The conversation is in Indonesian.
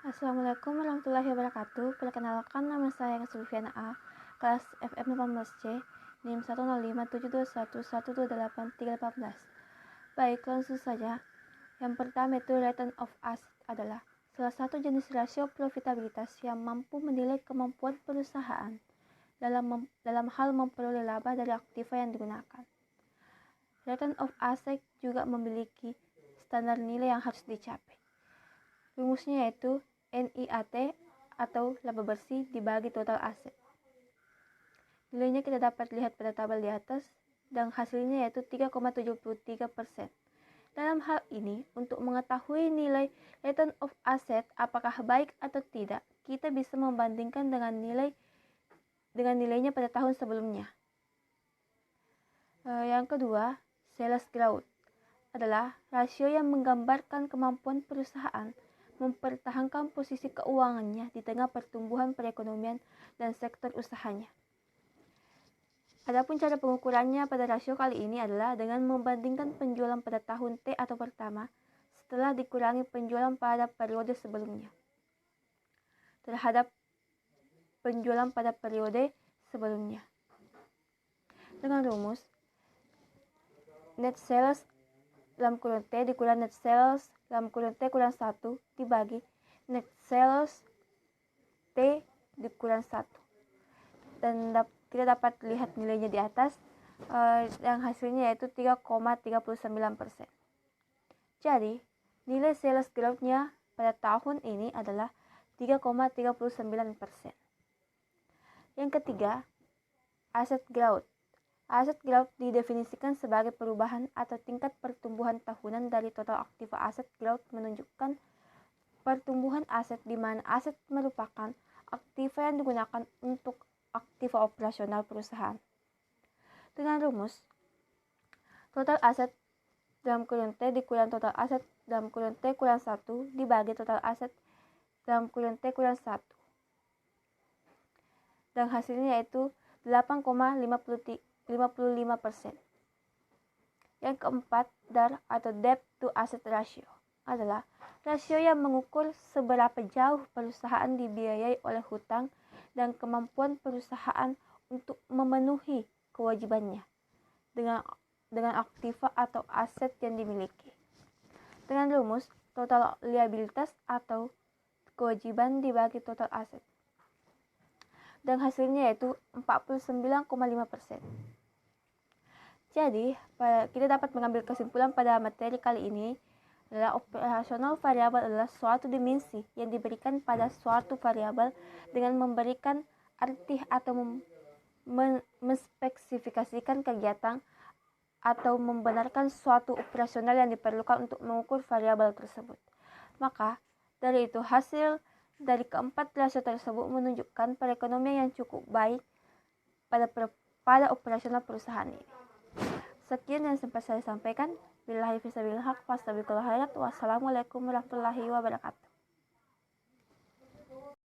Assalamualaikum warahmatullahi wabarakatuh. Perkenalkan, nama saya Sulfiana A, kelas FM 18C, NIM 10572112818. Baik, langsung saja. Yang pertama itu return of asset adalah salah satu jenis rasio profitabilitas yang mampu menilai kemampuan perusahaan dalam hal memperoleh laba dari aktiva yang digunakan. Return of asset juga memiliki standar nilai yang harus dicapai. Rumusnya yaitu NIAT atau laba bersih dibagi total aset. Nilainya kita dapat lihat pada tabel di atas dan hasilnya yaitu 3,73%. Dalam hal ini, untuk mengetahui nilai return of asset apakah baik atau tidak, kita bisa membandingkan dengan nilainya pada tahun sebelumnya. Yang kedua, sales growth adalah rasio yang menggambarkan kemampuan perusahaan mempertahankan posisi keuangannya di tengah pertumbuhan perekonomian dan sektor usahanya. Adapun cara pengukurannya pada rasio kali ini adalah dengan membandingkan penjualan pada tahun T atau pertama setelah dikurangi penjualan pada periode sebelumnya terhadap penjualan pada periode sebelumnya. Dengan rumus net sales dalam kurung T dikurang net sales dalam kurung T kurang 1 dibagi net sales T dikurang 1. Dan kita dapat lihat nilainya di atas yang hasilnya yaitu 3,39%. Jadi, nilai sales growth-nya pada tahun ini adalah 3,39%. Yang ketiga, asset growth. Aset growth didefinisikan sebagai perubahan atau tingkat pertumbuhan tahunan dari total aktiva. Aset growth menunjukkan pertumbuhan aset di mana aset merupakan aktiva yang digunakan untuk aktiva operasional perusahaan. Dengan rumus total aset dalam kurung T dikurang total aset dalam kurung T kurang 1 dibagi total aset dalam kurung T kurang 1. Dan hasilnya yaitu 8,55%. Yang keempat, DAR atau Debt to Asset Ratio adalah rasio yang mengukur seberapa jauh perusahaan dibiayai oleh hutang dan kemampuan perusahaan untuk memenuhi kewajibannya dengan aktiva atau aset yang dimiliki. Dengan rumus total liabilitas atau kewajiban dibagi total aset. Dan hasilnya yaitu 49,5%. Jadi, kita dapat mengambil kesimpulan pada materi kali ini adalah operasional variabel adalah suatu dimensi yang diberikan pada suatu variabel dengan memberikan arti atau menspesifikasikan kegiatan atau membenarkan suatu operasional yang diperlukan untuk mengukur variabel tersebut. Maka, dari itu hasil dari keempat rasio tersebut menunjukkan perekonomian yang cukup baik pada operasional perusahaan ini. Sekian yang sempat saya sampaikan. Billahi fisabilillah, wassalamualaikum warahmatullahi wabarakatuh.